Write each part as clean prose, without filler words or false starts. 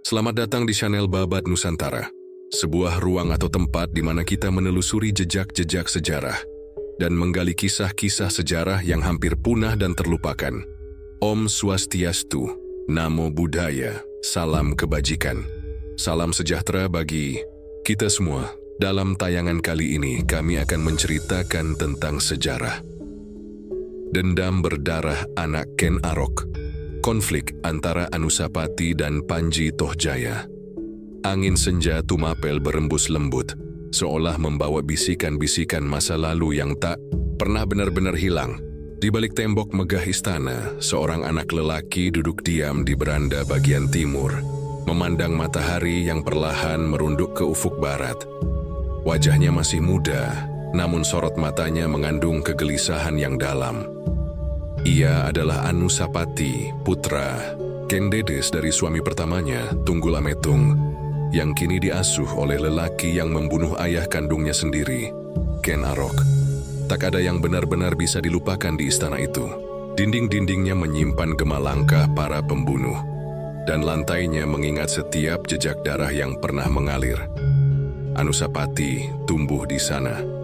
Selamat datang di channel Babat Nusantara, sebuah ruang atau tempat di mana kita menelusuri jejak-jejak sejarah dan menggali kisah-kisah sejarah yang hampir punah dan terlupakan. Om Swastiastu, Namo Buddhaya, salam kebajikan, salam sejahtera bagi kita semua. Dalam tayangan kali ini kami akan menceritakan tentang sejarah dendam berdarah anak Ken Arok. Konflik antara Anusapati dan Panji Tohjaya. Angin senja Tumapel berembus lembut, seolah membawa bisikan-bisikan masa lalu yang tak pernah benar-benar hilang. Di balik tembok megah istana, seorang anak lelaki duduk diam di beranda bagian timur, memandang matahari yang perlahan merunduk ke ufuk barat. Wajahnya masih muda, namun sorot matanya mengandung kegelisahan yang dalam. Ia adalah Anusapati, putra Ken Dedes dari suami pertamanya, Tunggul Ametung, yang kini diasuh oleh lelaki yang membunuh ayah kandungnya sendiri, Ken Arok. Tak ada yang benar-benar bisa dilupakan di istana itu. Dinding-dindingnya menyimpan gema langkah para pembunuh, dan lantainya mengingat setiap jejak darah yang pernah mengalir. Anusapati tumbuh di sana.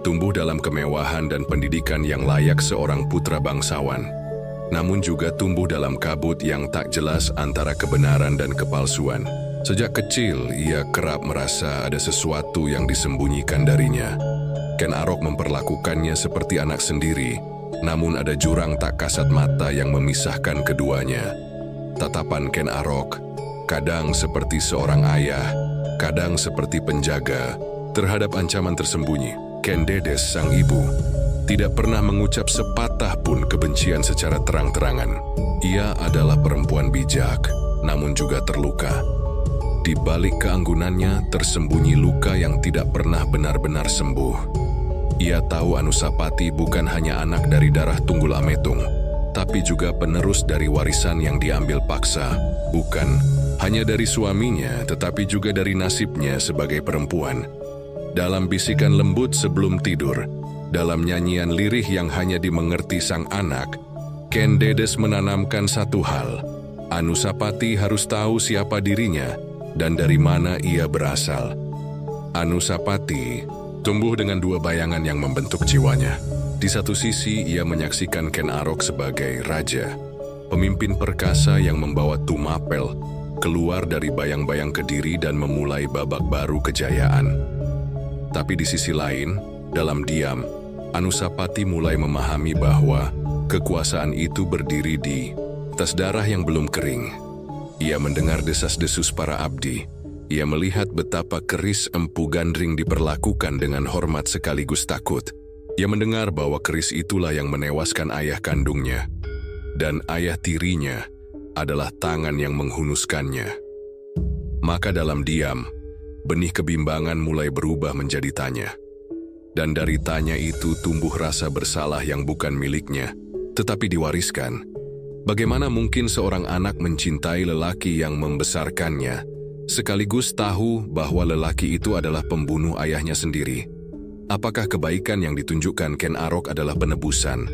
Tumbuh dalam kemewahan dan pendidikan yang layak seorang putra bangsawan, namun juga tumbuh dalam kabut yang tak jelas antara kebenaran dan kepalsuan. Sejak kecil, ia kerap merasa ada sesuatu yang disembunyikan darinya. Ken Arok memperlakukannya seperti anak sendiri, namun ada jurang tak kasat mata yang memisahkan keduanya. Tatapan Ken Arok, kadang seperti seorang ayah, kadang seperti penjaga, terhadap ancaman tersembunyi. Ken Dedes, sang ibu, tidak pernah mengucap sepatah pun kebencian secara terang-terangan. Ia adalah perempuan bijak, namun juga terluka. Di balik keanggunannya tersembunyi luka yang tidak pernah benar-benar sembuh. Ia tahu Anusapati bukan hanya anak dari darah Tunggul Ametung, tapi juga penerus dari warisan yang diambil paksa, bukan hanya dari suaminya, tetapi juga dari nasibnya sebagai perempuan. Dalam bisikan lembut sebelum tidur, dalam nyanyian lirih yang hanya dimengerti sang anak, Ken Dedes menanamkan satu hal: Anusapati harus tahu siapa dirinya dan dari mana ia berasal. Anusapati tumbuh dengan dua bayangan yang membentuk jiwanya. Di satu sisi, ia menyaksikan Ken Arok sebagai raja, pemimpin perkasa yang membawa Tumapel keluar dari bayang-bayang Kediri dan memulai babak baru kejayaan. Tapi di sisi lain, dalam diam, Anusapati mulai memahami bahwa kekuasaan itu berdiri di atas darah yang belum kering. Ia mendengar desas-desus para abdi. Ia melihat betapa keris Empu Gandring diperlakukan dengan hormat sekaligus takut. Ia mendengar bahwa keris itulah yang menewaskan ayah kandungnya, dan ayah tirinya adalah tangan yang menghunuskannya. Maka dalam diam, benih kebimbangan mulai berubah menjadi tanya. Dan dari tanya itu tumbuh rasa bersalah yang bukan miliknya, tetapi diwariskan. Bagaimana mungkin seorang anak mencintai lelaki yang membesarkannya, sekaligus tahu bahwa lelaki itu adalah pembunuh ayahnya sendiri? Apakah kebaikan yang ditunjukkan Ken Arok adalah penebusan,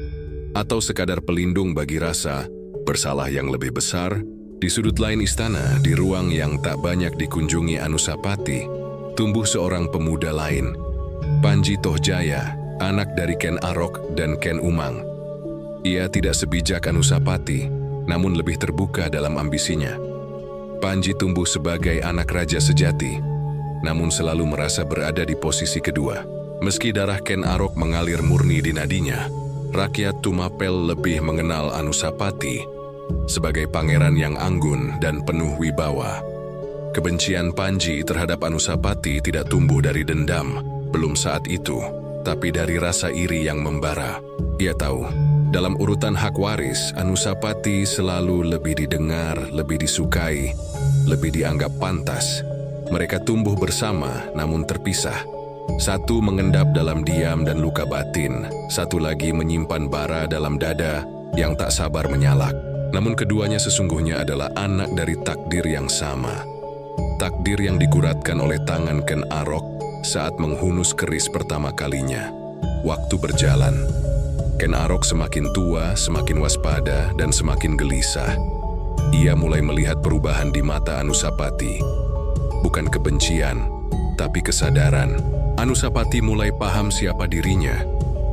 atau sekadar pelindung bagi rasa bersalah yang lebih besar? Di sudut lain istana, di ruang yang tak banyak dikunjungi Anusapati, tumbuh seorang pemuda lain, Panji Tohjaya, anak dari Ken Arok dan Ken Umang. Ia tidak sebijak Anusapati, namun lebih terbuka dalam ambisinya. Panji tumbuh sebagai anak raja sejati, namun selalu merasa berada di posisi kedua. Meski darah Ken Arok mengalir murni di nadinya, rakyat Tumapel lebih mengenal Anusapati sebagai pangeran yang anggun dan penuh wibawa. Kebencian Panji terhadap Anusapati tidak tumbuh dari dendam, belum saat itu, tapi dari rasa iri yang membara. Ia tahu, dalam urutan hak waris, Anusapati selalu lebih didengar, lebih disukai, lebih dianggap pantas. Mereka tumbuh bersama, namun terpisah. Satu mengendap dalam diam dan luka batin, satu lagi menyimpan bara dalam dada yang tak sabar menyalak. Namun keduanya sesungguhnya adalah anak dari takdir yang sama. Takdir yang diguratkan oleh tangan Ken Arok saat menghunus keris pertama kalinya. Waktu berjalan. Ken Arok semakin tua, semakin waspada, dan semakin gelisah. ia mulai melihat perubahan di mata Anusapati. Bukan kebencian, tapi kesadaran. Anusapati mulai paham siapa dirinya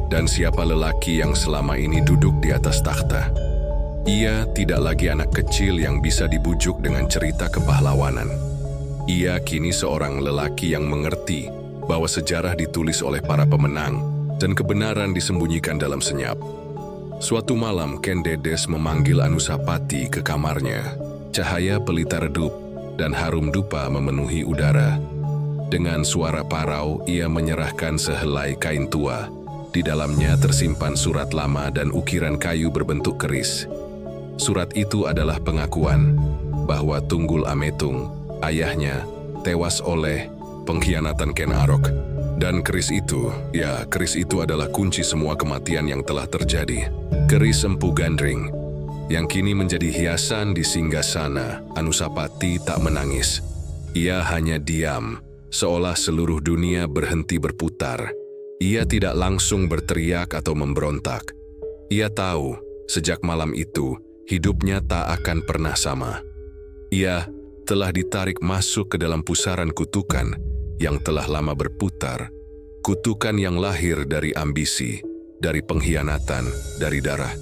dan siapa lelaki yang selama ini duduk di atas takhta. Ia tidak lagi anak kecil yang bisa dibujuk dengan cerita kepahlawanan. Ia kini seorang lelaki yang mengerti bahwa sejarah ditulis oleh para pemenang dan kebenaran disembunyikan dalam senyap. Suatu malam, Ken Dedes memanggil Anusapati ke kamarnya. Cahaya pelita redup dan harum dupa memenuhi udara. Dengan suara parau, ia menyerahkan sehelai kain tua. Di dalamnya tersimpan surat lama dan ukiran kayu berbentuk keris. Surat itu adalah pengakuan bahwa Tunggul Ametung, ayahnya, tewas oleh pengkhianatan Ken Arok. Dan keris itu adalah kunci semua kematian yang telah terjadi. Keris Empu Gandring, yang kini menjadi hiasan di singgasana. Anusapati tak menangis. Ia hanya diam, seolah seluruh dunia berhenti berputar. Ia tidak langsung berteriak atau memberontak. Ia tahu, sejak malam itu, hidupnya tak akan pernah sama. Ia telah ditarik masuk ke dalam pusaran kutukan yang telah lama berputar, kutukan yang lahir dari ambisi, dari pengkhianatan, dari darah.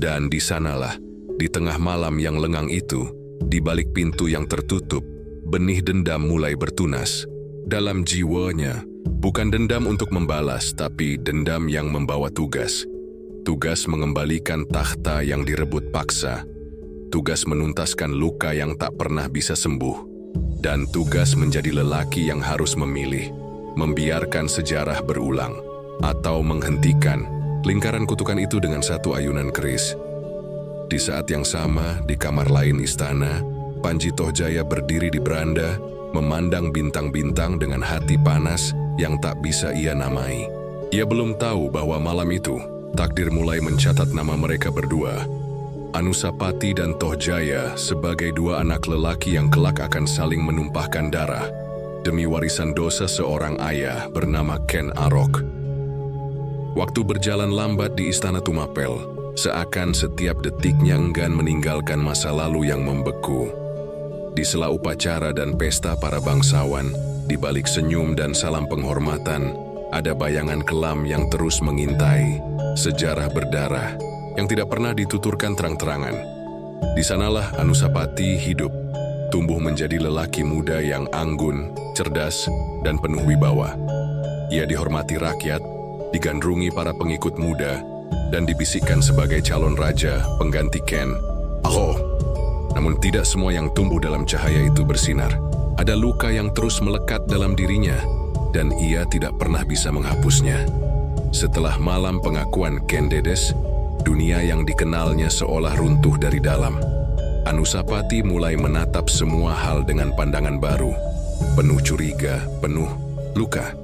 Dan di sanalah, di tengah malam yang lengang itu, di balik pintu yang tertutup, benih dendam mulai bertunas. Dalam jiwanya, bukan dendam untuk membalas, tapi dendam yang membawa tugas. Tugas mengembalikan takhta yang direbut paksa. Tugas menuntaskan luka yang tak pernah bisa sembuh. Dan tugas menjadi lelaki yang harus memilih, membiarkan sejarah berulang, atau menghentikan lingkaran kutukan itu dengan satu ayunan keris. Di saat yang sama, di kamar lain istana, Panji Tohjaya berdiri di beranda, memandang bintang-bintang dengan hati panas yang tak bisa ia namai. Ia belum tahu bahwa malam itu, takdir mulai mencatat nama mereka berdua. Anusapati dan Tohjaya sebagai dua anak lelaki yang kelak akan saling menumpahkan darah demi warisan dosa seorang ayah bernama Ken Arok. Waktu berjalan lambat di Istana Tumapel, seakan setiap detiknya enggan meninggalkan masa lalu yang membeku. Di sela upacara dan pesta para bangsawan, di balik senyum dan salam penghormatan, ada bayangan kelam yang terus mengintai, sejarah berdarah yang tidak pernah dituturkan terang-terangan. Di sanalah Anusapati hidup, tumbuh menjadi lelaki muda yang anggun, cerdas, dan penuh wibawa. Ia dihormati rakyat, digandrungi para pengikut muda, dan dibisikkan sebagai calon raja pengganti Ken Arok. Namun tidak semua yang tumbuh dalam cahaya itu bersinar. Ada luka yang terus melekat dalam dirinya, dan ia tidak pernah bisa menghapusnya. Setelah malam pengakuan Ken Dedes, dunia yang dikenalnya seolah runtuh dari dalam. Anusapati mulai menatap semua hal dengan pandangan baru, penuh curiga, penuh luka.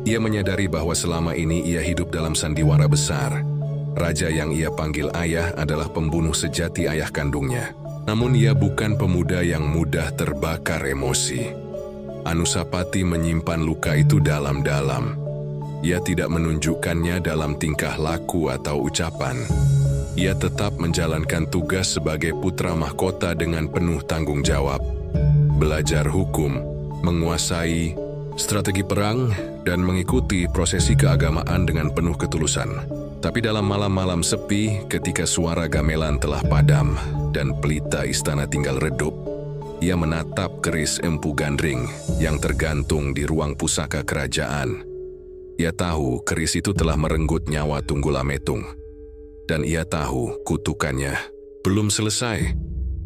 Ia menyadari bahwa selama ini ia hidup dalam sandiwara besar. Raja yang ia panggil ayah adalah pembunuh sejati ayah kandungnya. Namun ia bukan pemuda yang mudah terbakar emosi. Anusapati menyimpan luka itu dalam-dalam. Ia tidak menunjukkannya dalam tingkah laku atau ucapan. Ia tetap menjalankan tugas sebagai putra mahkota dengan penuh tanggung jawab. Belajar hukum, menguasai strategi perang, dan mengikuti prosesi keagamaan dengan penuh ketulusan. Tapi dalam malam-malam sepi, ketika suara gamelan telah padam dan pelita istana tinggal redup, ia menatap keris Empu Gandring yang tergantung di ruang pusaka kerajaan. Ia tahu keris itu telah merenggut nyawa Tunggul Ametung. Dan ia tahu kutukannya belum selesai.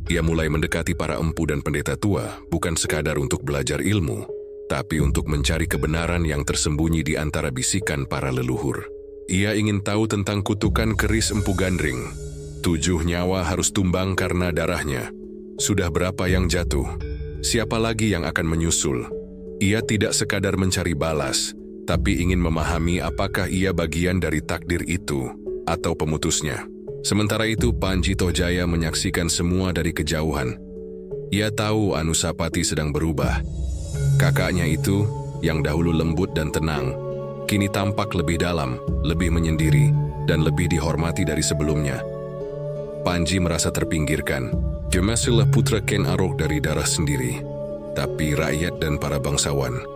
Ia mulai mendekati para empu dan pendeta tua, bukan sekadar untuk belajar ilmu, tapi untuk mencari kebenaran yang tersembunyi di antara bisikan para leluhur. Ia ingin tahu tentang kutukan keris Empu Gandring. 7 nyawa harus tumbang karena darahnya. Sudah berapa yang jatuh? Siapa lagi yang akan menyusul? Ia tidak sekadar mencari balas, tapi ingin memahami apakah ia bagian dari takdir itu atau pemutusnya. Sementara itu, Panji Tohjaya menyaksikan semua dari kejauhan. Ia tahu Anusapati sedang berubah. Kakaknya itu, yang dahulu lembut dan tenang, kini tampak lebih dalam, lebih menyendiri, dan lebih dihormati dari sebelumnya. Panji merasa terpinggirkan. Dia masihlah putra Ken Arok dari darah sendiri, tapi rakyat dan para bangsawan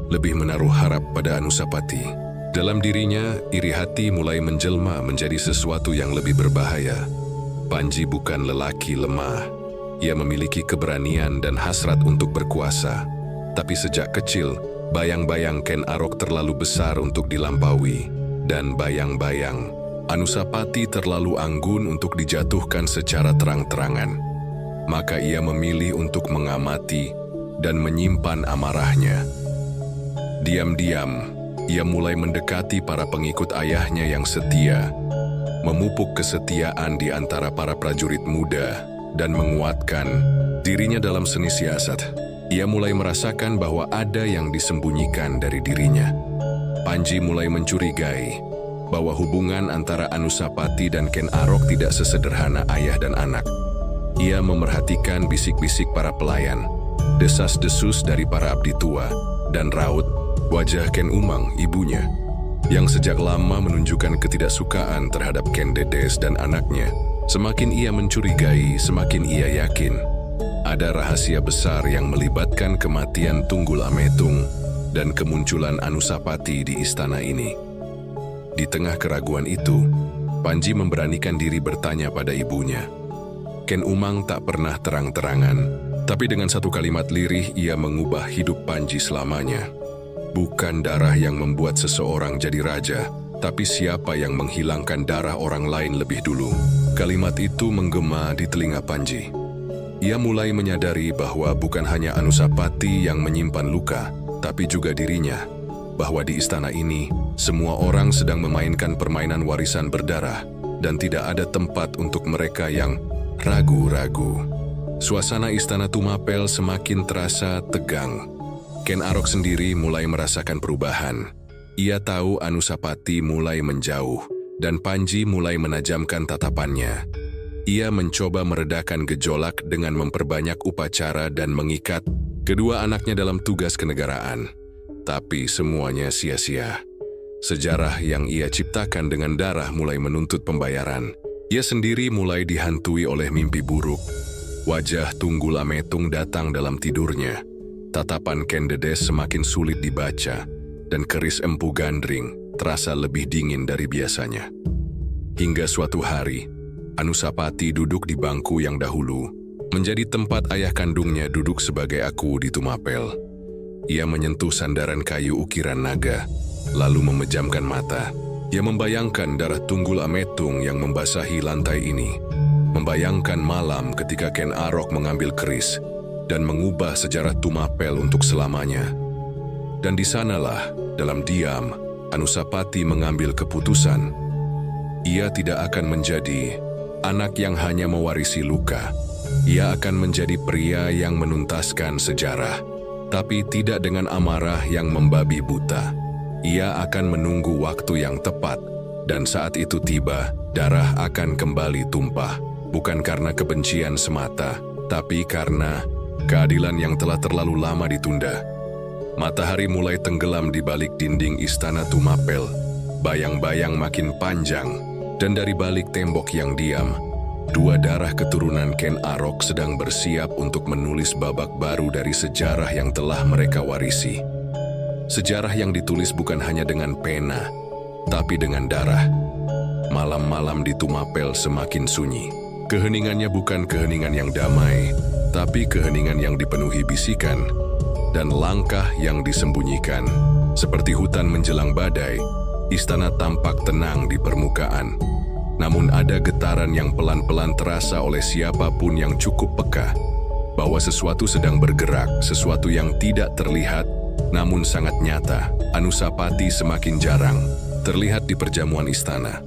lebih menaruh harap pada Anusapati. Dalam dirinya, iri hati mulai menjelma menjadi sesuatu yang lebih berbahaya. Panji bukan lelaki lemah. Ia memiliki keberanian dan hasrat untuk berkuasa. Tapi sejak kecil, bayang-bayang Ken Arok terlalu besar untuk dilampaui. Dan bayang-bayang Anusapati terlalu anggun untuk dijatuhkan secara terang-terangan. Maka ia memilih untuk mengamati dan menyimpan amarahnya. Diam-diam, ia mulai mendekati para pengikut ayahnya yang setia, memupuk kesetiaan di antara para prajurit muda, dan menguatkan dirinya dalam seni siasat. Ia mulai merasakan bahwa ada yang disembunyikan dari dirinya. Panji mulai mencurigai bahwa hubungan antara Anusapati dan Ken Arok tidak sesederhana ayah dan anak. Ia memerhatikan bisik-bisik para pelayan, desas-desus dari para abdi tua, dan raut wajah Ken Umang, ibunya, yang sejak lama menunjukkan ketidaksukaan terhadap Ken Dedes dan anaknya. Semakin ia mencurigai, semakin ia yakin ada rahasia besar yang melibatkan kematian Tunggul Ametung dan kemunculan Anusapati di istana ini. Di tengah keraguan itu, Panji memberanikan diri bertanya pada ibunya. Ken Umang tak pernah terang-terangan, tapi dengan satu kalimat lirih ia mengubah hidup Panji selamanya. Bukan darah yang membuat seseorang jadi raja, tapi siapa yang menghilangkan darah orang lain lebih dulu. Kalimat itu menggema di telinga Panji. Ia mulai menyadari bahwa bukan hanya Anusapati yang menyimpan luka, tapi juga dirinya. Bahwa di istana ini, semua orang sedang memainkan permainan warisan berdarah, dan tidak ada tempat untuk mereka yang ragu-ragu. Suasana istana Tumapel semakin terasa tegang. Ken Arok sendiri mulai merasakan perubahan. Ia tahu Anusapati mulai menjauh, dan Panji mulai menajamkan tatapannya. Ia mencoba meredakan gejolak dengan memperbanyak upacara dan mengikat kedua anaknya dalam tugas kenegaraan. Tapi semuanya sia-sia. Sejarah yang ia ciptakan dengan darah mulai menuntut pembayaran. Ia sendiri mulai dihantui oleh mimpi buruk. Wajah Tunggul Ametung datang dalam tidurnya. Tatapan Ken Dedes semakin sulit dibaca, dan keris Empu Gandring terasa lebih dingin dari biasanya. Hingga suatu hari, Anusapati duduk di bangku yang dahulu menjadi tempat ayah kandungnya duduk sebagai aku di Tumapel. Ia menyentuh sandaran kayu ukiran naga, lalu memejamkan mata. Ia membayangkan darah Tunggul Ametung yang membasahi lantai ini. Membayangkan malam ketika Ken Arok mengambil keris dan mengubah sejarah Tumapel untuk selamanya. Dan di sanalah, dalam diam, Anusapati mengambil keputusan. Ia tidak akan menjadi anak yang hanya mewarisi luka. Ia akan menjadi pria yang menuntaskan sejarah, tapi tidak dengan amarah yang membabi buta. Ia akan menunggu waktu yang tepat, dan saat itu tiba, darah akan kembali tumpah, bukan karena kebencian semata, tapi karena keadilan yang telah terlalu lama ditunda. Matahari mulai tenggelam di balik dinding istana Tumapel. Bayang-bayang makin panjang, dan dari balik tembok yang diam, dua darah keturunan Ken Arok sedang bersiap untuk menulis babak baru dari sejarah yang telah mereka warisi. Sejarah yang ditulis bukan hanya dengan pena, tapi dengan darah. Malam-malam di Tumapel semakin sunyi. Keheningannya bukan keheningan yang damai, tapi keheningan yang dipenuhi bisikan dan langkah yang disembunyikan. Seperti hutan menjelang badai, istana tampak tenang di permukaan. Namun ada getaran yang pelan-pelan terasa oleh siapapun yang cukup peka, bahwa sesuatu sedang bergerak, sesuatu yang tidak terlihat, namun sangat nyata. Anusapati semakin jarang terlihat di perjamuan istana.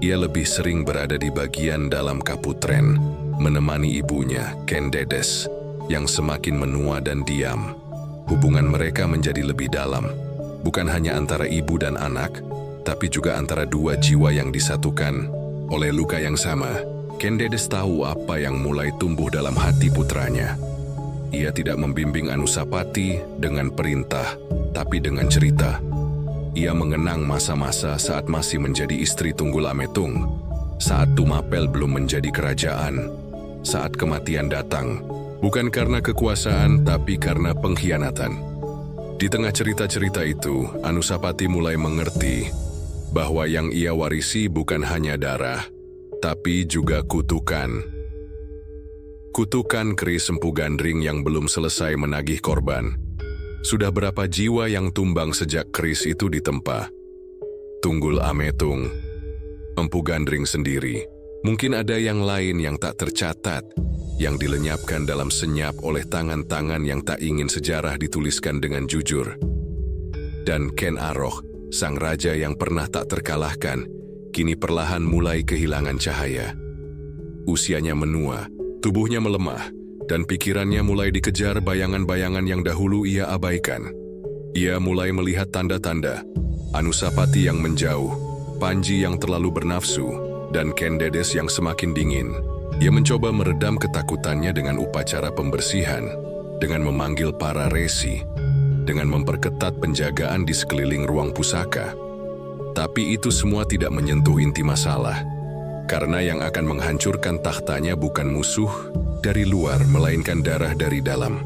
Ia lebih sering berada di bagian dalam kaputren, menemani ibunya, Ken Dedes, yang semakin menua dan diam. Hubungan mereka menjadi lebih dalam, bukan hanya antara ibu dan anak, tapi juga antara dua jiwa yang disatukan oleh luka yang sama. Ken Dedes tahu apa yang mulai tumbuh dalam hati putranya. Ia tidak membimbing Anusapati dengan perintah, tapi dengan cerita. Ia mengenang masa-masa saat masih menjadi istri Tunggul Ametung, saat Tumapel belum menjadi kerajaan, saat kematian datang, bukan karena kekuasaan tapi karena pengkhianatan. Di tengah cerita-cerita itu, Anusapati mulai mengerti bahwa yang ia warisi bukan hanya darah, tapi juga kutukan. Kutukan keris Empu Gandring yang belum selesai menagih korban. Sudah berapa jiwa yang tumbang sejak keris itu ditempa? Tunggul Ametung, Empu Gandring sendiri. Mungkin ada yang lain yang tak tercatat, yang dilenyapkan dalam senyap oleh tangan-tangan yang tak ingin sejarah dituliskan dengan jujur. Dan Ken Arok, sang raja yang pernah tak terkalahkan, kini perlahan mulai kehilangan cahaya. Usianya menua, tubuhnya melemah, dan pikirannya mulai dikejar bayangan-bayangan yang dahulu ia abaikan. Ia mulai melihat tanda-tanda, Anusapati yang menjauh, Panji yang terlalu bernafsu, dan Ken Dedes yang semakin dingin. Ia mencoba meredam ketakutannya dengan upacara pembersihan, dengan memanggil para resi, dengan memperketat penjagaan di sekeliling ruang pusaka. Tapi itu semua tidak menyentuh inti masalah, karena yang akan menghancurkan tahtanya bukan musuh dari luar, melainkan darah dari dalam.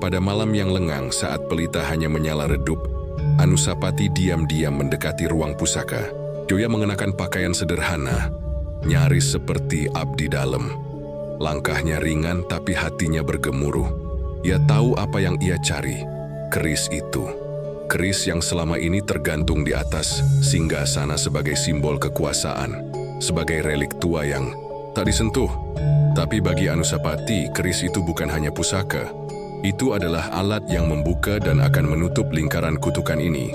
Pada malam yang lengang saat pelita hanya menyala redup, Anusapati diam-diam mendekati ruang pusaka. Joya mengenakan pakaian sederhana, nyaris seperti abdi dalam. Langkahnya ringan tapi hatinya bergemuruh. Ia tahu apa yang ia cari, keris itu. Keris yang selama ini tergantung di atas singgasana sebagai simbol kekuasaan, sebagai relik tua yang tak disentuh. Tapi bagi Anusapati, keris itu bukan hanya pusaka. Itu adalah alat yang membuka dan akan menutup lingkaran kutukan ini.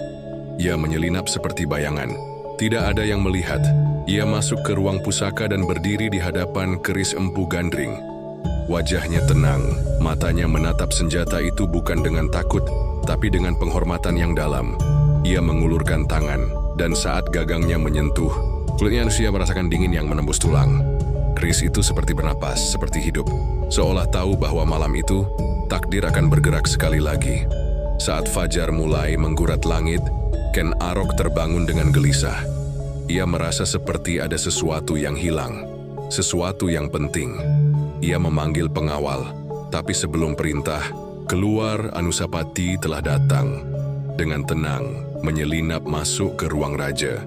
Ia menyelinap seperti bayangan. Tidak ada yang melihat. Ia masuk ke ruang pusaka dan berdiri di hadapan keris Empu Gandring. Wajahnya tenang, matanya menatap senjata itu bukan dengan takut, tapi dengan penghormatan yang dalam. Ia mengulurkan tangan, dan saat gagangnya menyentuh, kulitnya Anusia merasakan dingin yang menembus tulang. Keris itu seperti bernapas, seperti hidup, seolah tahu bahwa malam itu, takdir akan bergerak sekali lagi. Saat fajar mulai menggurat langit, Ken Arok terbangun dengan gelisah. Ia merasa seperti ada sesuatu yang hilang, sesuatu yang penting. Ia memanggil pengawal, tapi sebelum perintah, keluar Anusapati telah datang. Dengan tenang, menyelinap masuk ke ruang raja.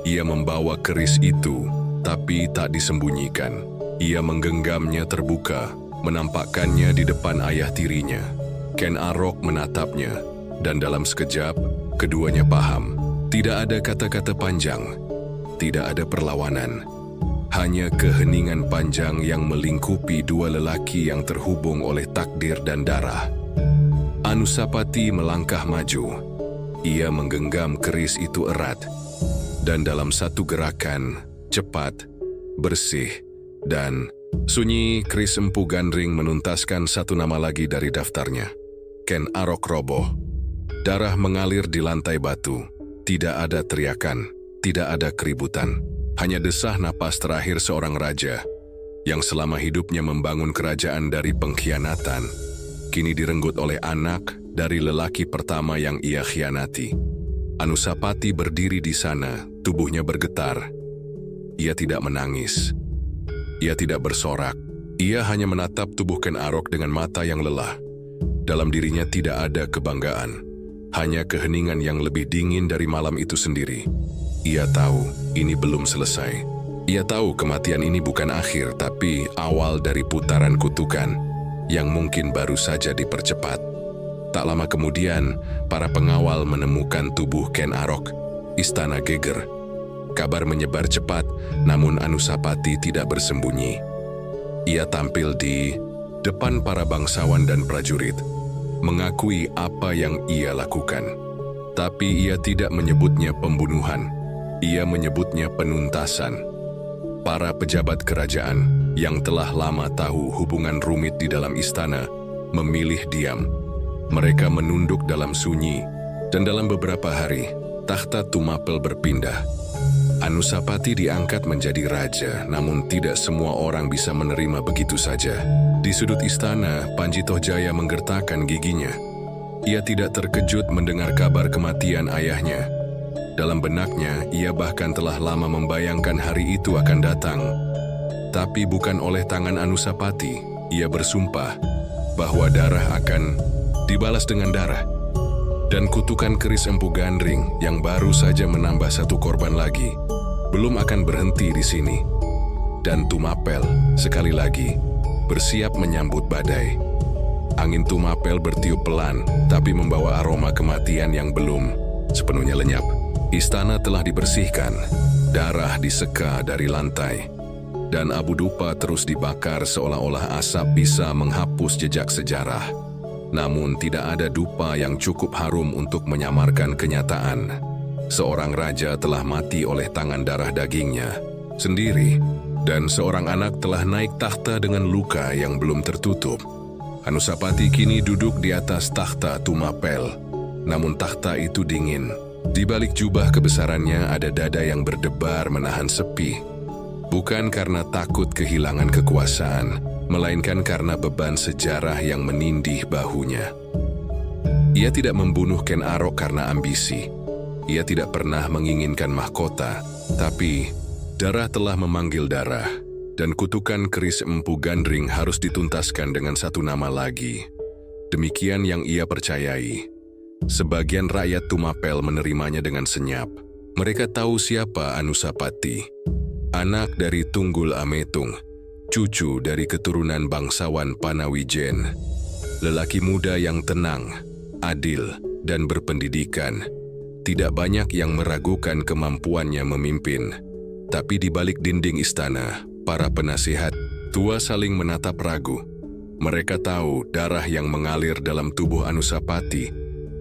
Ia membawa keris itu, tapi tak disembunyikan. Ia menggenggamnya terbuka, menampakkannya di depan ayah tirinya. Ken Arok menatapnya, dan dalam sekejap, keduanya paham. Tidak ada kata-kata panjang, tidak ada perlawanan. Hanya keheningan panjang yang melingkupi dua lelaki yang terhubung oleh takdir dan darah. Anusapati melangkah maju. Ia menggenggam keris itu erat. Dan dalam satu gerakan, cepat, bersih, dan sunyi, keris Empu Gandring menuntaskan satu nama lagi dari daftarnya. Ken Arok roboh. Darah mengalir di lantai batu. Tidak ada teriakan, tidak ada keributan. Hanya desah napas terakhir seorang raja yang selama hidupnya membangun kerajaan dari pengkhianatan, kini direnggut oleh anak dari lelaki pertama yang ia khianati. Anusapati berdiri di sana, tubuhnya bergetar. Ia tidak menangis. Ia tidak bersorak. Ia hanya menatap tubuh Ken Arok dengan mata yang lelah. Dalam dirinya tidak ada kebanggaan, hanya keheningan yang lebih dingin dari malam itu sendiri. Ia tahu ini belum selesai. Ia tahu kematian ini bukan akhir, tapi awal dari putaran kutukan yang mungkin baru saja dipercepat. Tak lama kemudian, para pengawal menemukan tubuh Ken Arok. Istana geger. Kabar menyebar cepat, namun Anusapati tidak bersembunyi. Ia tampil di depan para bangsawan dan prajurit, mengakui apa yang ia lakukan. Tapi ia tidak menyebutnya pembunuhan. Ia menyebutnya penuntasan. Para pejabat kerajaan yang telah lama tahu hubungan rumit di dalam istana memilih diam. Mereka menunduk dalam sunyi, dan dalam beberapa hari, takhta Tumapel berpindah. Anusapati diangkat menjadi raja, namun tidak semua orang bisa menerima begitu saja. Di sudut istana, Panji Tohjaya menggertakkan giginya. Ia tidak terkejut mendengar kabar kematian ayahnya. Dalam benaknya, ia bahkan telah lama membayangkan hari itu akan datang. Tapi bukan oleh tangan Anusapati. Ia bersumpah bahwa darah akan dibalas dengan darah. Dan kutukan keris Empu Gandring yang baru saja menambah satu korban lagi belum akan berhenti di sini. Dan Tumapel sekali lagi bersiap menyambut badai. Angin Tumapel bertiup pelan, tapi membawa aroma kematian yang belum sepenuhnya lenyap. Istana telah dibersihkan, darah diseka dari lantai, dan abu dupa terus dibakar seolah-olah asap bisa menghapus jejak sejarah. Namun tidak ada dupa yang cukup harum untuk menyamarkan kenyataan. Seorang raja telah mati oleh tangan darah dagingnya sendiri, dan seorang anak telah naik tahta dengan luka yang belum tertutup. Anusapati kini duduk di atas tahta Tumapel, namun tahta itu dingin. Di balik jubah kebesarannya ada dada yang berdebar menahan sepi. Bukan karena takut kehilangan kekuasaan, melainkan karena beban sejarah yang menindih bahunya. Ia tidak membunuh Ken Arok karena ambisi. Ia tidak pernah menginginkan mahkota, tapi darah telah memanggil darah, dan kutukan keris Empu Gandring harus dituntaskan dengan satu nama lagi. Demikian yang ia percayai. Sebagian rakyat Tumapel menerimanya dengan senyap. Mereka tahu siapa Anusapati, anak dari Tunggul Ametung, cucu dari keturunan bangsawan Panawijen, lelaki muda yang tenang, adil, dan berpendidikan. Tidak banyak yang meragukan kemampuannya memimpin. Tapi di balik dinding istana, para penasihat tua saling menatap ragu. Mereka tahu darah yang mengalir dalam tubuh Anusapati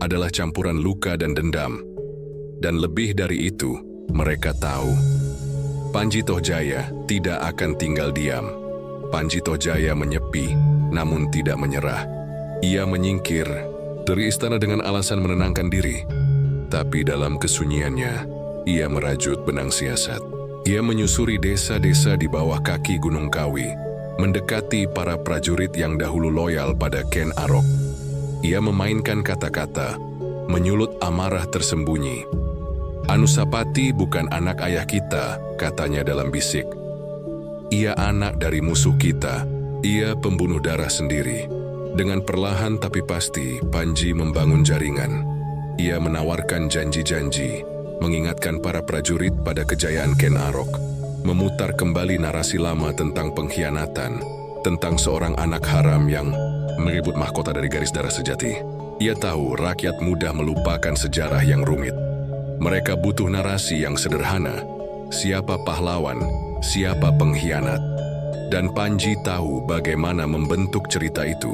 adalah campuran luka dan dendam. Dan lebih dari itu, mereka tahu Panji Tohjaya tidak akan tinggal diam. Panji Tohjaya menyepi, namun tidak menyerah. Ia menyingkir dari istana dengan alasan menenangkan diri. Tapi dalam kesunyiannya, ia merajut benang siasat. Ia menyusuri desa-desa di bawah kaki Gunung Kawi, mendekati para prajurit yang dahulu loyal pada Ken Arok. Ia memainkan kata-kata, menyulut amarah tersembunyi. Anusapati bukan anak ayah kita, katanya dalam bisik. Ia anak dari musuh kita, ia pembunuh darah sendiri. Dengan perlahan tapi pasti, Panji membangun jaringan. Ia menawarkan janji-janji, mengingatkan para prajurit pada kejayaan Ken Arok, memutar kembali narasi lama tentang pengkhianatan, tentang seorang anak haram yang merebut mahkota dari garis darah sejati. Ia tahu rakyat mudah melupakan sejarah yang rumit. Mereka butuh narasi yang sederhana, siapa pahlawan, siapa pengkhianat. Dan Panji tahu bagaimana membentuk cerita itu.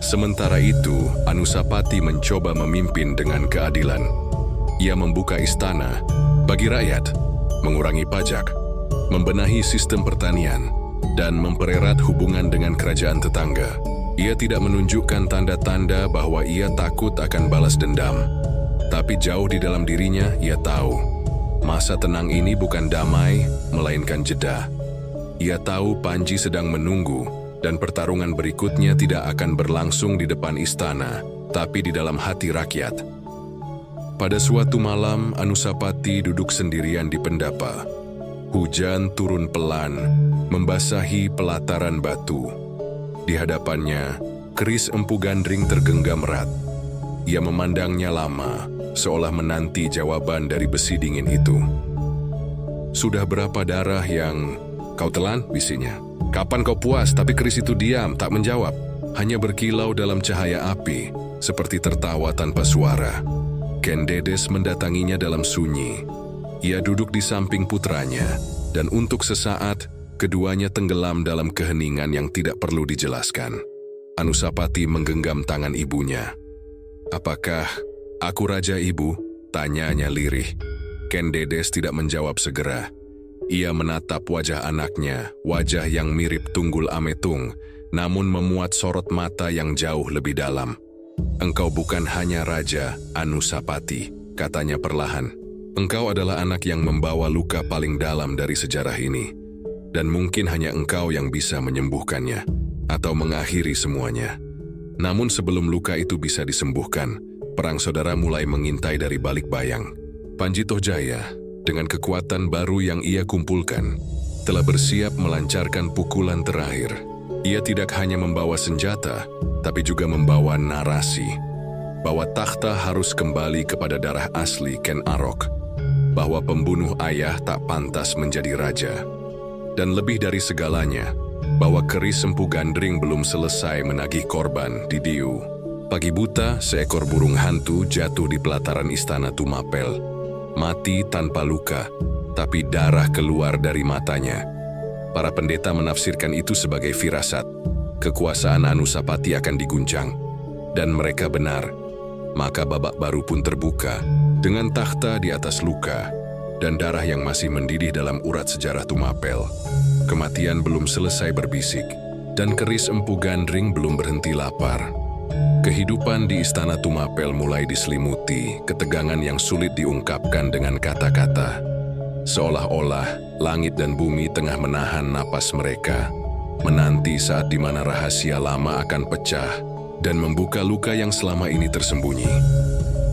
Sementara itu, Anusapati mencoba memimpin dengan keadilan. Ia membuka istana bagi rakyat, mengurangi pajak, membenahi sistem pertanian, dan mempererat hubungan dengan kerajaan tetangga. Ia tidak menunjukkan tanda-tanda bahwa ia takut akan balas dendam. Tapi jauh di dalam dirinya, ia tahu masa tenang ini bukan damai, melainkan jeda. Ia tahu Panji sedang menunggu, dan pertarungan berikutnya tidak akan berlangsung di depan istana, tapi di dalam hati rakyat. Pada suatu malam, Anusapati duduk sendirian di pendapa. Hujan turun pelan, membasahi pelataran batu. Di hadapannya, keris Empu Gandring tergenggam erat. Ia memandangnya lama, seolah menanti jawaban dari besi dingin itu. Sudah berapa darah yang kau telan, bisinya? Kapan kau puas? Tapi keris itu diam, tak menjawab. Hanya berkilau dalam cahaya api, seperti tertawa tanpa suara. Ken Dedes mendatanginya dalam sunyi. Ia duduk di samping putranya, dan untuk sesaat, keduanya tenggelam dalam keheningan yang tidak perlu dijelaskan. Anusapati menggenggam tangan ibunya. "Apakah aku raja, ibu?" tanyanya lirih. Ken Dedes tidak menjawab segera. Ia menatap wajah anaknya, wajah yang mirip Tunggul Ametung, namun memuat sorot mata yang jauh lebih dalam. "Engkau bukan hanya raja, Anusapati," katanya perlahan. "Engkau adalah anak yang membawa luka paling dalam dari sejarah ini. Dan mungkin hanya engkau yang bisa menyembuhkannya, atau mengakhiri semuanya. Namun sebelum luka itu bisa disembuhkan, perang saudara mulai mengintai dari balik bayang. Panji Tohjaya, dengan kekuatan baru yang ia kumpulkan, telah bersiap melancarkan pukulan terakhir. Ia tidak hanya membawa senjata, tapi juga membawa narasi bahwa takhta harus kembali kepada darah asli Ken Arok, bahwa pembunuh ayah tak pantas menjadi raja. Dan lebih dari segalanya, bahwa keris Empu Gandring belum selesai menagih korban di Diu. Pagi buta, seekor burung hantu jatuh di pelataran istana Tumapel. Mati tanpa luka, tapi darah keluar dari matanya. Para pendeta menafsirkan itu sebagai firasat. Kekuasaan Anusapati akan diguncang. Dan mereka benar. Maka babak baru pun terbuka, dengan takhta di atas luka, dan darah yang masih mendidih dalam urat sejarah Tumapel. Kematian belum selesai berbisik, dan keris Empu Gandring belum berhenti lapar. Kehidupan di istana Tumapel mulai diselimuti ketegangan yang sulit diungkapkan dengan kata-kata. Seolah-olah langit dan bumi tengah menahan napas mereka, menanti saat di mana rahasia lama akan pecah dan membuka luka yang selama ini tersembunyi.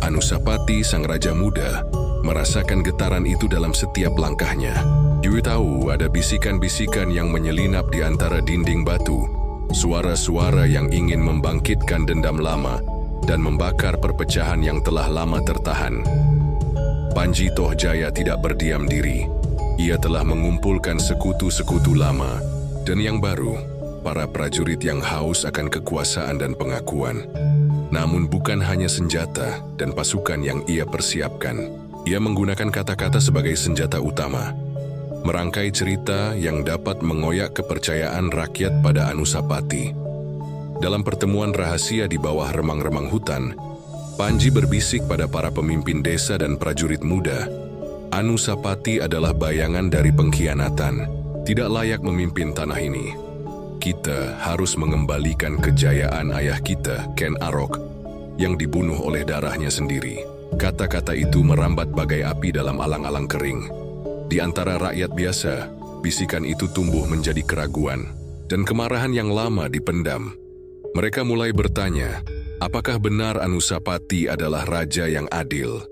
Anusapati, sang raja muda, merasakan getaran itu dalam setiap langkahnya. Dia tahu ada bisikan-bisikan yang menyelinap di antara dinding batu, suara-suara yang ingin membangkitkan dendam lama dan membakar perpecahan yang telah lama tertahan. Panji Tohjaya tidak berdiam diri. Ia telah mengumpulkan sekutu-sekutu lama dan yang baru, para prajurit yang haus akan kekuasaan dan pengakuan. Namun bukan hanya senjata dan pasukan yang ia persiapkan. Ia menggunakan kata-kata sebagai senjata utama. Merangkai cerita yang dapat mengoyak kepercayaan rakyat pada Anusapati. Dalam pertemuan rahasia di bawah remang-remang hutan, Panji berbisik pada para pemimpin desa dan prajurit muda. Anusapati adalah bayangan dari pengkhianatan, tidak layak memimpin tanah ini. Kita harus mengembalikan kejayaan ayah kita, Ken Arok, yang dibunuh oleh darahnya sendiri. Kata-kata itu merambat bagai api dalam alang-alang kering. Di antara rakyat biasa, bisikan itu tumbuh menjadi keraguan, dan kemarahan yang lama dipendam. Mereka mulai bertanya, apakah benar Anusapati adalah raja yang adil,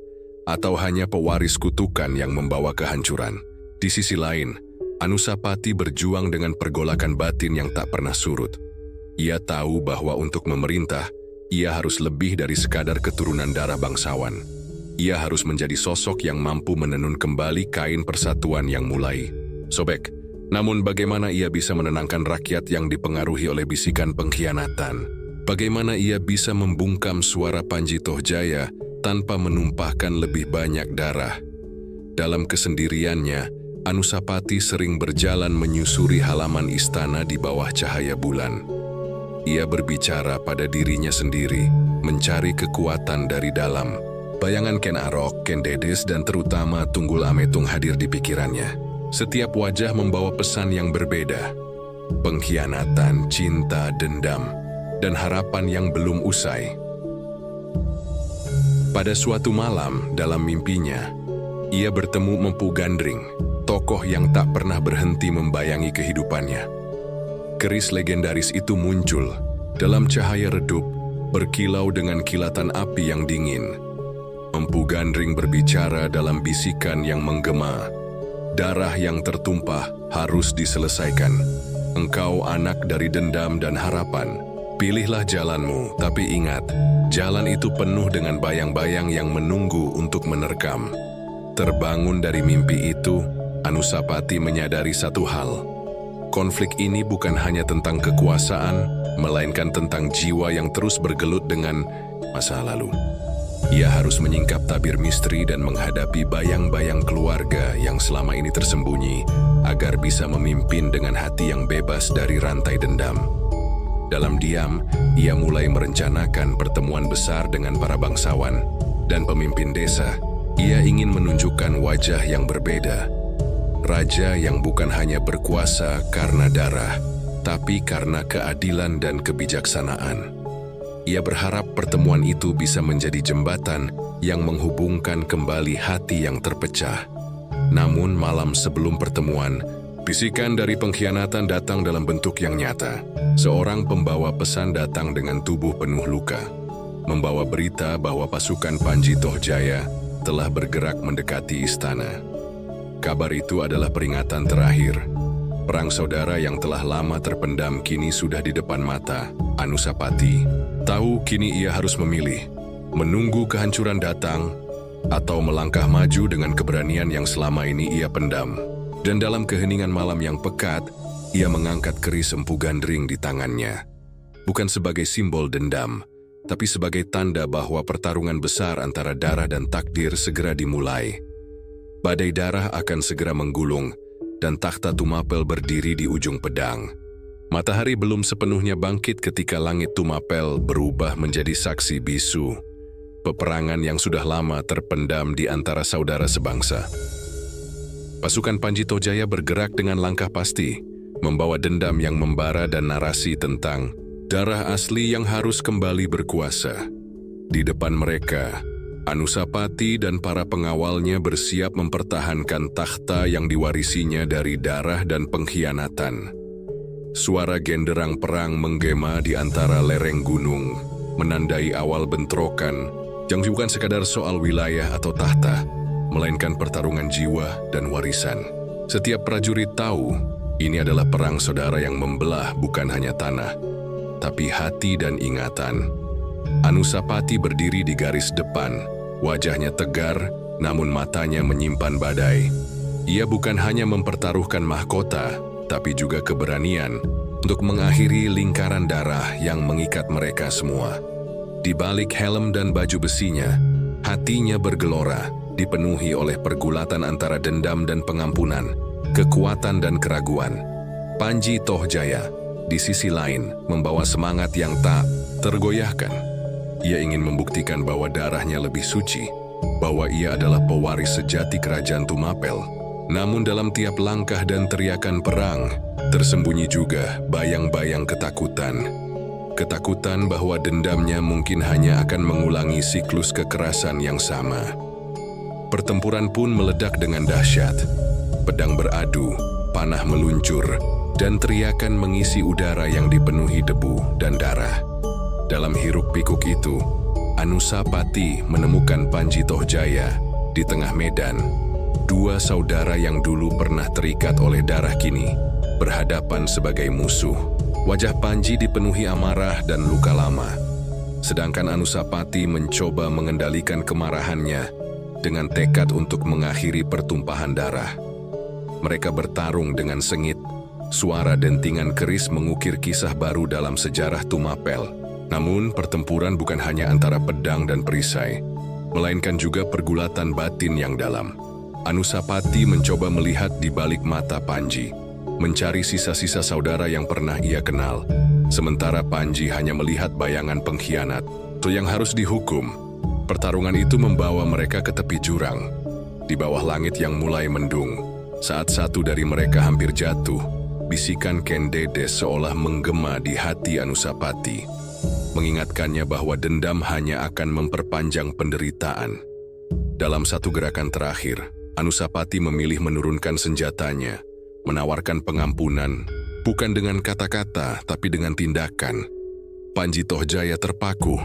atau hanya pewaris kutukan yang membawa kehancuran? Di sisi lain, Anusapati berjuang dengan pergolakan batin yang tak pernah surut. Ia tahu bahwa untuk memerintah, ia harus lebih dari sekadar keturunan darah bangsawan. Ia harus menjadi sosok yang mampu menenun kembali kain persatuan yang mulai sobek. Namun bagaimana ia bisa menenangkan rakyat yang dipengaruhi oleh bisikan pengkhianatan? Bagaimana ia bisa membungkam suara Panji Tohjaya tanpa menumpahkan lebih banyak darah? Dalam kesendiriannya, Anusapati sering berjalan menyusuri halaman istana di bawah cahaya bulan. Ia berbicara pada dirinya sendiri, mencari kekuatan dari dalam. Bayangan Ken Arok, Ken Dedes, dan terutama Tunggul Ametung hadir di pikirannya. Setiap wajah membawa pesan yang berbeda. Pengkhianatan, cinta, dendam, dan harapan yang belum usai. Pada suatu malam, dalam mimpinya, ia bertemu Empu Gandring, tokoh yang tak pernah berhenti membayangi kehidupannya. Keris legendaris itu muncul dalam cahaya redup, berkilau dengan kilatan api yang dingin. Empu Gandring berbicara dalam bisikan yang menggema. Darah yang tertumpah harus diselesaikan. Engkau anak dari dendam dan harapan. Pilihlah jalanmu, tapi ingat, jalan itu penuh dengan bayang-bayang yang menunggu untuk menerkam. Terbangun dari mimpi itu, Anusapati menyadari satu hal. Konflik ini bukan hanya tentang kekuasaan, melainkan tentang jiwa yang terus bergelut dengan masa lalu. Ia harus menyingkap tabir misteri dan menghadapi bayang-bayang keluarga yang selama ini tersembunyi agar bisa memimpin dengan hati yang bebas dari rantai dendam. Dalam diam, ia mulai merencanakan pertemuan besar dengan para bangsawan dan pemimpin desa. Ia ingin menunjukkan wajah yang berbeda. Raja yang bukan hanya berkuasa karena darah, tapi karena keadilan dan kebijaksanaan. Ia berharap pertemuan itu bisa menjadi jembatan yang menghubungkan kembali hati yang terpecah. Namun malam sebelum pertemuan, bisikan dari pengkhianatan datang dalam bentuk yang nyata. Seorang pembawa pesan datang dengan tubuh penuh luka, membawa berita bahwa pasukan Panji Tohjaya telah bergerak mendekati istana. Kabar itu adalah peringatan terakhir. Perang saudara yang telah lama terpendam kini sudah di depan mata. Anusapati tahu kini ia harus memilih, menunggu kehancuran datang atau melangkah maju dengan keberanian yang selama ini ia pendam. Dan dalam keheningan malam yang pekat, ia mengangkat keris Empu Gandring di tangannya. Bukan sebagai simbol dendam, tapi sebagai tanda bahwa pertarungan besar antara darah dan takdir segera dimulai. Badai darah akan segera menggulung, dan takhta Tumapel berdiri di ujung pedang. Matahari belum sepenuhnya bangkit ketika langit Tumapel berubah menjadi saksi bisu peperangan yang sudah lama terpendam di antara saudara sebangsa. Pasukan Panji Tohjaya bergerak dengan langkah pasti, membawa dendam yang membara dan narasi tentang darah asli yang harus kembali berkuasa. Di depan mereka, Anusapati dan para pengawalnya bersiap mempertahankan takhta yang diwarisinya dari darah dan pengkhianatan. Suara genderang perang menggema di antara lereng gunung, menandai awal bentrokan yang bukan sekadar soal wilayah atau tahta, melainkan pertarungan jiwa dan warisan. Setiap prajurit tahu, ini adalah perang saudara yang membelah bukan hanya tanah, tapi hati dan ingatan. Anusapati berdiri di garis depan, wajahnya tegar, namun matanya menyimpan badai. Ia bukan hanya mempertaruhkan mahkota, tapi juga keberanian untuk mengakhiri lingkaran darah yang mengikat mereka semua. Di balik helm dan baju besinya, hatinya bergelora, dipenuhi oleh pergulatan antara dendam dan pengampunan, kekuatan dan keraguan. Panji Tohjaya, di sisi lain, membawa semangat yang tak tergoyahkan. Ia ingin membuktikan bahwa darahnya lebih suci, bahwa ia adalah pewaris sejati kerajaan Tumapel. Namun dalam tiap langkah dan teriakan perang, tersembunyi juga bayang-bayang ketakutan. Ketakutan bahwa dendamnya mungkin hanya akan mengulangi siklus kekerasan yang sama. Pertempuran pun meledak dengan dahsyat. Pedang beradu, panah meluncur, dan teriakan mengisi udara yang dipenuhi debu dan darah. Dalam hiruk-pikuk itu, Anusapati menemukan Panji Tohjaya di tengah medan. Dua saudara yang dulu pernah terikat oleh darah kini berhadapan sebagai musuh. Wajah Panji dipenuhi amarah dan luka lama, sedangkan Anusapati mencoba mengendalikan kemarahannya dengan tekad untuk mengakhiri pertumpahan darah. Mereka bertarung dengan sengit, suara dentingan keris mengukir kisah baru dalam sejarah Tumapel. Namun, pertempuran bukan hanya antara pedang dan perisai, melainkan juga pergulatan batin yang dalam. Anusapati mencoba melihat di balik mata Panji, mencari sisa-sisa saudara yang pernah ia kenal, sementara Panji hanya melihat bayangan pengkhianat yang harus dihukum. Pertarungan itu membawa mereka ke tepi jurang. Di bawah langit yang mulai mendung, saat satu dari mereka hampir jatuh, bisikan Kendede seolah menggema di hati Anusapati, mengingatkannya bahwa dendam hanya akan memperpanjang penderitaan. Dalam satu gerakan terakhir, Anusapati memilih menurunkan senjatanya, menawarkan pengampunan, bukan dengan kata-kata tapi dengan tindakan. Panji Tohjaya terpaku.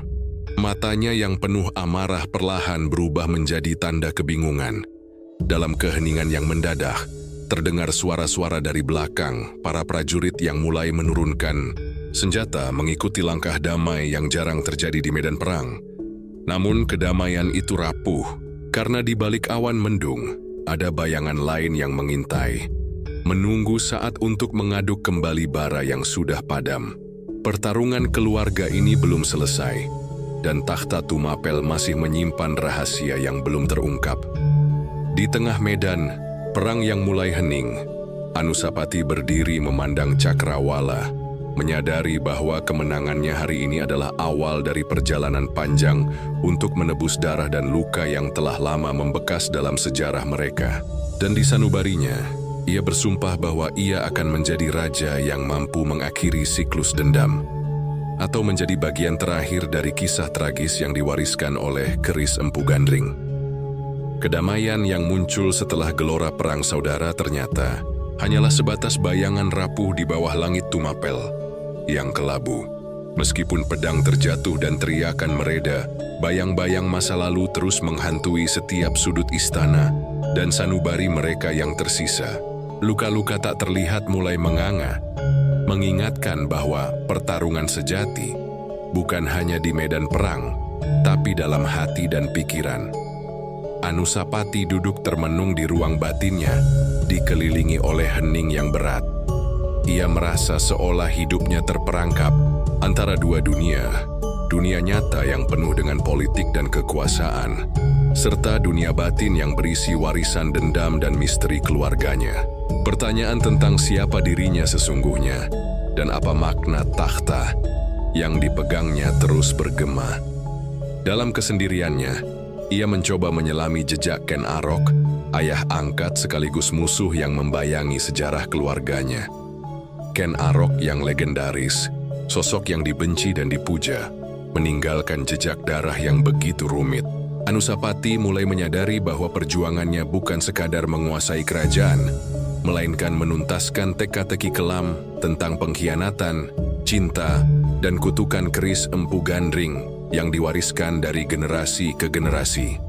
Matanya yang penuh amarah perlahan berubah menjadi tanda kebingungan. Dalam keheningan yang mendadak, terdengar suara-suara dari belakang para prajurit yang mulai menurunkan senjata mengikuti langkah damai yang jarang terjadi di medan perang. Namun kedamaian itu rapuh, karena di balik awan mendung, ada bayangan lain yang mengintai, menunggu saat untuk mengaduk kembali bara yang sudah padam. Pertarungan keluarga ini belum selesai, dan takhta Tumapel masih menyimpan rahasia yang belum terungkap. Di tengah medan, perang yang mulai hening, Anusapati berdiri memandang Cakrawala, menyadari bahwa kemenangannya hari ini adalah awal dari perjalanan panjang untuk menebus darah dan luka yang telah lama membekas dalam sejarah mereka. Dan di sanubarinya, ia bersumpah bahwa ia akan menjadi raja yang mampu mengakhiri siklus dendam, atau menjadi bagian terakhir dari kisah tragis yang diwariskan oleh keris Empu Gandring. Kedamaian yang muncul setelah gelora perang saudara ternyata hanyalah sebatas bayangan rapuh di bawah langit Tumapel yang kelabu. Meskipun pedang terjatuh dan teriakan mereda, bayang-bayang masa lalu terus menghantui setiap sudut istana dan sanubari mereka yang tersisa. Luka-luka tak terlihat mulai menganga, mengingatkan bahwa pertarungan sejati bukan hanya di medan perang, tapi dalam hati dan pikiran. Anusapati duduk termenung di ruang batinnya, dikelilingi oleh hening yang berat. Ia merasa seolah hidupnya terperangkap antara dua dunia, dunia nyata yang penuh dengan politik dan kekuasaan, serta dunia batin yang berisi warisan dendam dan misteri keluarganya. Pertanyaan tentang siapa dirinya sesungguhnya dan apa makna takhta yang dipegangnya terus bergema. Dalam kesendiriannya, ia mencoba menyelami jejak Ken Arok, ayah angkat sekaligus musuh yang membayangi sejarah keluarganya. Ken Arok yang legendaris, sosok yang dibenci dan dipuja, meninggalkan jejak darah yang begitu rumit. Anusapati mulai menyadari bahwa perjuangannya bukan sekadar menguasai kerajaan, melainkan menuntaskan teka-teki kelam tentang pengkhianatan, cinta, dan kutukan keris Empu Gandring yang diwariskan dari generasi ke generasi.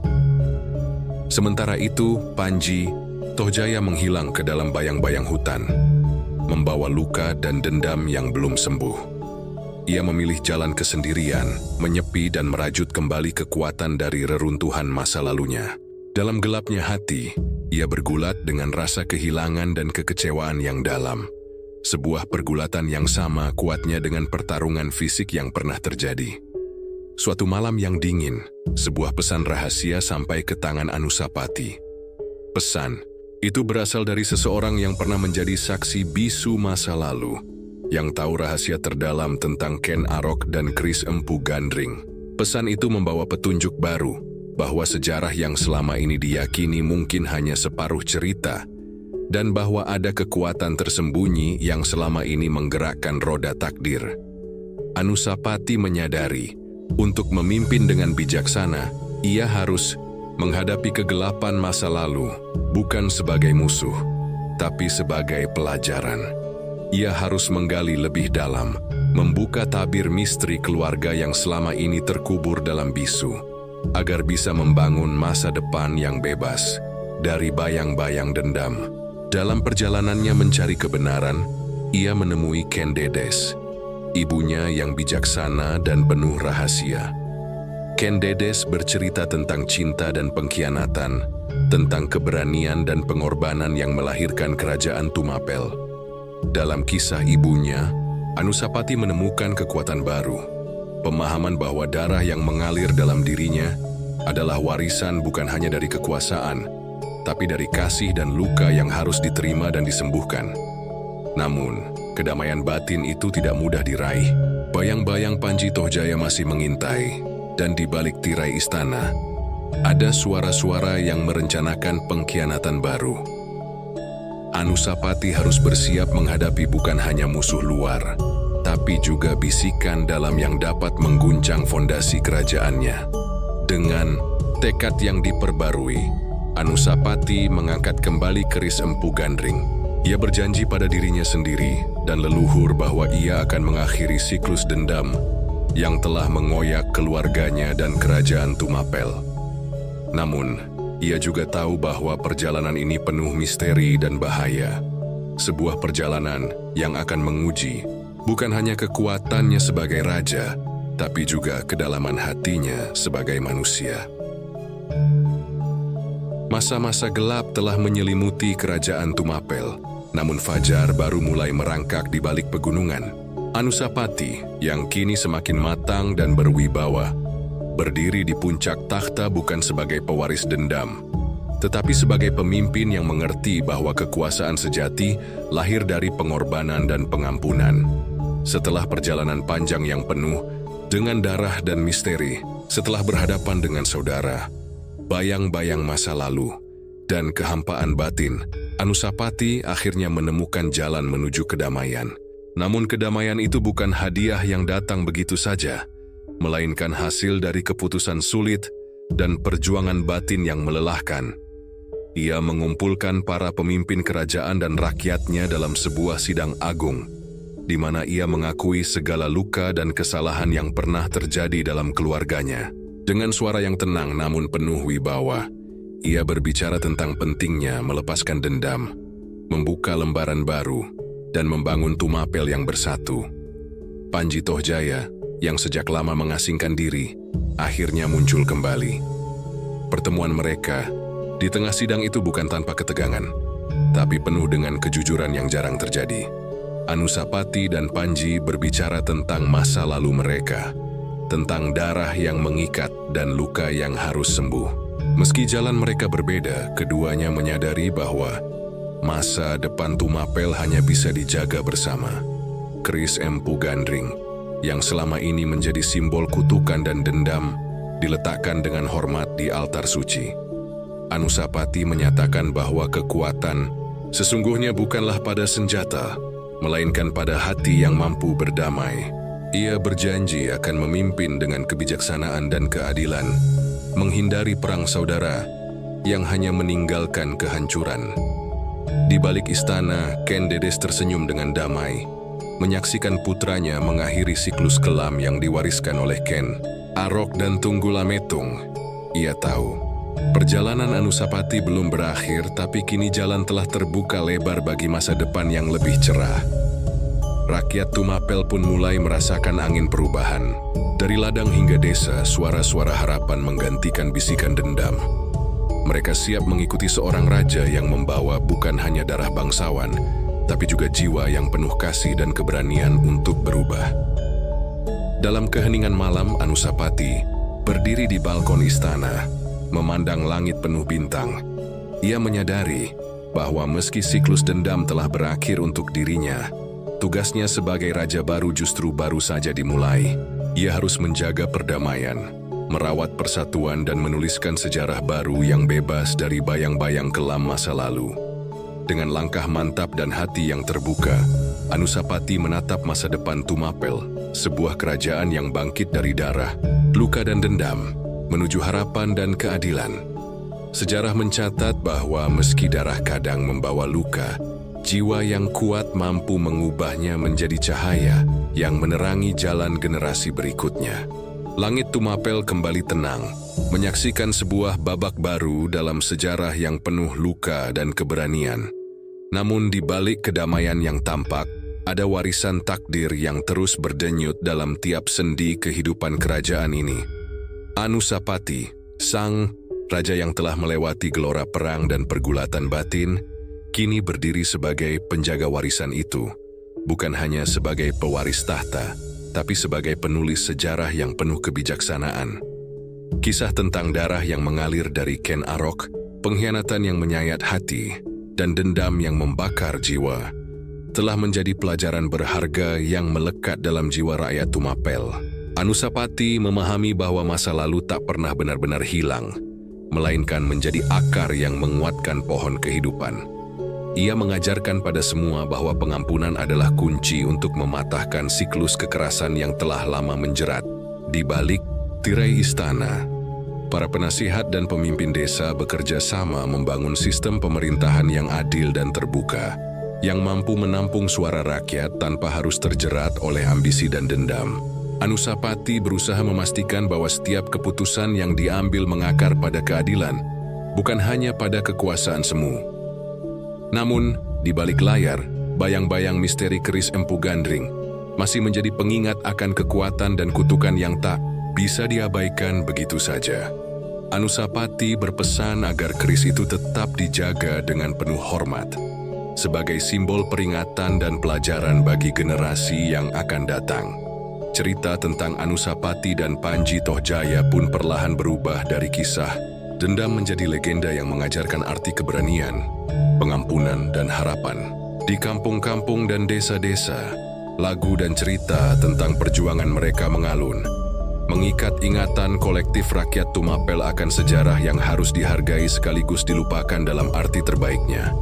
Sementara itu, Panji Tohjaya menghilang ke dalam bayang-bayang hutan, membawa luka dan dendam yang belum sembuh. Ia memilih jalan kesendirian, menyepi dan merajut kembali kekuatan dari reruntuhan masa lalunya. Dalam gelapnya hati, ia bergulat dengan rasa kehilangan dan kekecewaan yang dalam. Sebuah pergulatan yang sama kuatnya dengan pertarungan fisik yang pernah terjadi. Suatu malam yang dingin, sebuah pesan rahasia sampai ke tangan Anusapati. Pesan itu berasal dari seseorang yang pernah menjadi saksi bisu masa lalu, yang tahu rahasia terdalam tentang Ken Arok dan keris Empu Gandring. Pesan itu membawa petunjuk baru, bahwa sejarah yang selama ini diyakini mungkin hanya separuh cerita, dan bahwa ada kekuatan tersembunyi yang selama ini menggerakkan roda takdir. Anusapati menyadari, untuk memimpin dengan bijaksana, ia harus menghadapi kegelapan masa lalu, bukan sebagai musuh, tapi sebagai pelajaran. Ia harus menggali lebih dalam, membuka tabir misteri keluarga yang selama ini terkubur dalam bisu, agar bisa membangun masa depan yang bebas dari bayang-bayang dendam. Dalam perjalanannya mencari kebenaran, ia menemui Ken Dedes, ibunya yang bijaksana dan penuh rahasia. Ken Dedes bercerita tentang cinta dan pengkhianatan, tentang keberanian dan pengorbanan yang melahirkan kerajaan Tumapel. Dalam kisah ibunya, Anusapati menemukan kekuatan baru, pemahaman bahwa darah yang mengalir dalam dirinya adalah warisan bukan hanya dari kekuasaan, tapi dari kasih dan luka yang harus diterima dan disembuhkan. Namun, kedamaian batin itu tidak mudah diraih. Bayang-bayang Panji Tohjaya masih mengintai, dan di balik tirai istana, ada suara-suara yang merencanakan pengkhianatan baru. Anusapati harus bersiap menghadapi bukan hanya musuh luar, tapi juga bisikan dalam yang dapat mengguncang fondasi kerajaannya. Dengan tekad yang diperbarui, Anusapati mengangkat kembali keris Empu Gandring. Ia berjanji pada dirinya sendiri dan leluhur bahwa ia akan mengakhiri siklus dendam yang telah mengoyak keluarganya dan kerajaan Tumapel. Namun, ia juga tahu bahwa perjalanan ini penuh misteri dan bahaya. Sebuah perjalanan yang akan menguji bukan hanya kekuatannya sebagai raja, tapi juga kedalaman hatinya sebagai manusia. Masa-masa gelap telah menyelimuti kerajaan Tumapel, namun fajar baru mulai merangkak di balik pegunungan. Anusapati, yang kini semakin matang dan berwibawa, berdiri di puncak takhta bukan sebagai pewaris dendam, tetapi sebagai pemimpin yang mengerti bahwa kekuasaan sejati lahir dari pengorbanan dan pengampunan. Setelah perjalanan panjang yang penuh dengan darah dan misteri, setelah berhadapan dengan saudara, bayang-bayang masa lalu, dan kehampaan batin, Anusapati akhirnya menemukan jalan menuju kedamaian. Namun kedamaian itu bukan hadiah yang datang begitu saja, melainkan hasil dari keputusan sulit dan perjuangan batin yang melelahkan. Ia mengumpulkan para pemimpin kerajaan dan rakyatnya dalam sebuah sidang agung, di mana ia mengakui segala luka dan kesalahan yang pernah terjadi dalam keluarganya. Dengan suara yang tenang namun penuh wibawa, ia berbicara tentang pentingnya melepaskan dendam, membuka lembaran baru, dan membangun Tumapel yang bersatu. Panji Tohjaya, yang sejak lama mengasingkan diri, akhirnya muncul kembali. Pertemuan mereka di tengah sidang itu bukan tanpa ketegangan, tapi penuh dengan kejujuran yang jarang terjadi. Anusapati dan Panji berbicara tentang masa lalu mereka, tentang darah yang mengikat dan luka yang harus sembuh. Meski jalan mereka berbeda, keduanya menyadari bahwa masa depan Tumapel hanya bisa dijaga bersama. Keris Empu Gandring, yang selama ini menjadi simbol kutukan dan dendam, diletakkan dengan hormat di altar suci. Anusapati menyatakan bahwa kekuatan sesungguhnya bukanlah pada senjata, melainkan pada hati yang mampu berdamai. Ia berjanji akan memimpin dengan kebijaksanaan dan keadilan, menghindari perang saudara yang hanya meninggalkan kehancuran. Di balik istana, Ken Dedes tersenyum dengan damai, menyaksikan putranya mengakhiri siklus kelam yang diwariskan oleh Ken Arok dan Tunggul Ametung. Ia tahu, perjalanan Anusapati belum berakhir, tapi kini jalan telah terbuka lebar bagi masa depan yang lebih cerah. Rakyat Tumapel pun mulai merasakan angin perubahan. Dari ladang hingga desa, suara-suara harapan menggantikan bisikan dendam. Mereka siap mengikuti seorang raja yang membawa bukan hanya darah bangsawan, tapi juga jiwa yang penuh kasih dan keberanian untuk berubah. Dalam keheningan malam, Anusapati berdiri di balkon istana, memandang langit penuh bintang. Ia menyadari bahwa meski siklus dendam telah berakhir untuk dirinya, tugasnya sebagai raja baru justru baru saja dimulai. Ia harus menjaga perdamaian, merawat persatuan dan menuliskan sejarah baru yang bebas dari bayang-bayang kelam masa lalu. Dengan langkah mantap dan hati yang terbuka, Anusapati menatap masa depan Tumapel, sebuah kerajaan yang bangkit dari darah, luka dan dendam, menuju harapan dan keadilan. Sejarah mencatat bahwa meski darah kadang membawa luka, jiwa yang kuat mampu mengubahnya menjadi cahaya yang menerangi jalan generasi berikutnya. Langit Tumapel kembali tenang, menyaksikan sebuah babak baru dalam sejarah yang penuh luka dan keberanian. Namun di balik kedamaian yang tampak, ada warisan takdir yang terus berdenyut dalam tiap sendi kehidupan kerajaan ini. Anusapati, sang raja yang telah melewati gelora perang dan pergulatan batin, kini berdiri sebagai penjaga warisan itu, bukan hanya sebagai pewaris tahta, tapi sebagai penulis sejarah yang penuh kebijaksanaan. Kisah tentang darah yang mengalir dari Ken Arok, pengkhianatan yang menyayat hati, dan dendam yang membakar jiwa, telah menjadi pelajaran berharga yang melekat dalam jiwa rakyat Tumapel. Anusapati memahami bahwa masa lalu tak pernah benar-benar hilang, melainkan menjadi akar yang menguatkan pohon kehidupan. Ia mengajarkan pada semua bahwa pengampunan adalah kunci untuk mematahkan siklus kekerasan yang telah lama menjerat. Di balik tirai istana, para penasihat dan pemimpin desa bekerja sama membangun sistem pemerintahan yang adil dan terbuka, yang mampu menampung suara rakyat tanpa harus terjerat oleh ambisi dan dendam. Anusapati berusaha memastikan bahwa setiap keputusan yang diambil mengakar pada keadilan, bukan hanya pada kekuasaan semu. Namun, di balik layar, bayang-bayang misteri keris Empu Gandring masih menjadi pengingat akan kekuatan dan kutukan yang tak bisa diabaikan begitu saja. Anusapati berpesan agar keris itu tetap dijaga dengan penuh hormat, sebagai simbol peringatan dan pelajaran bagi generasi yang akan datang. Cerita tentang Anusapati dan Panji Tohjaya pun perlahan berubah dari kisah dendam menjadi legenda yang mengajarkan arti keberanian, pengampunan, dan harapan. Di kampung-kampung dan desa-desa, lagu dan cerita tentang perjuangan mereka mengalun, mengikat ingatan kolektif rakyat Tumapel akan sejarah yang harus dihargai sekaligus dilupakan dalam arti terbaiknya.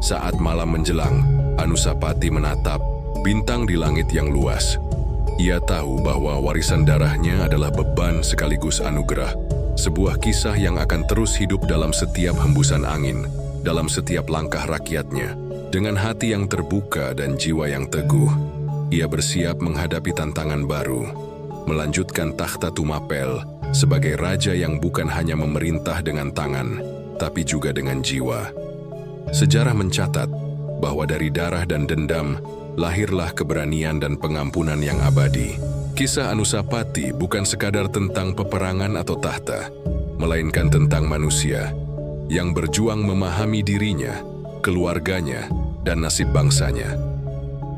Saat malam menjelang, Anusapati menatap bintang di langit yang luas. Ia tahu bahwa warisan darahnya adalah beban sekaligus anugerah, sebuah kisah yang akan terus hidup dalam setiap hembusan angin, dalam setiap langkah rakyatnya. Dengan hati yang terbuka dan jiwa yang teguh, ia bersiap menghadapi tantangan baru, melanjutkan takhta Tumapel sebagai raja yang bukan hanya memerintah dengan tangan, tapi juga dengan jiwa. Sejarah mencatat bahwa dari darah dan dendam, lahirlah keberanian dan pengampunan yang abadi. Kisah Anusapati bukan sekadar tentang peperangan atau tahta, melainkan tentang manusia yang berjuang memahami dirinya, keluarganya, dan nasib bangsanya.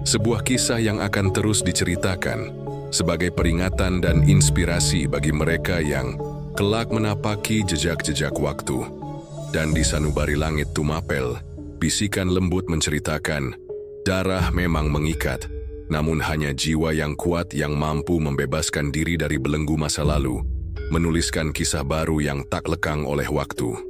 Sebuah kisah yang akan terus diceritakan sebagai peringatan dan inspirasi bagi mereka yang kelak menapaki jejak-jejak waktu. Dan di sanubari langit Tumapel, bisikan lembut menceritakan, darah memang mengikat, namun hanya jiwa yang kuat yang mampu membebaskan diri dari belenggu masa lalu, menuliskan kisah baru yang tak lekang oleh waktu.